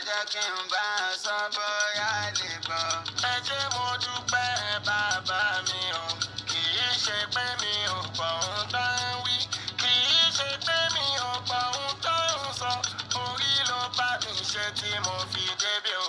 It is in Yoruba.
jẹ́ kí n bá a sọ bóyá lè gbọ́. Ẹ jẹ́ mo dúpẹ́ bàbá mi o, kì í ṣe pé mi ò gbọ́ ohun tó ń wí, kì í ṣe pé mi ò gbọ́ ohun tó ń sọ, orí ló bá mi ṣe tí mo fi débi o.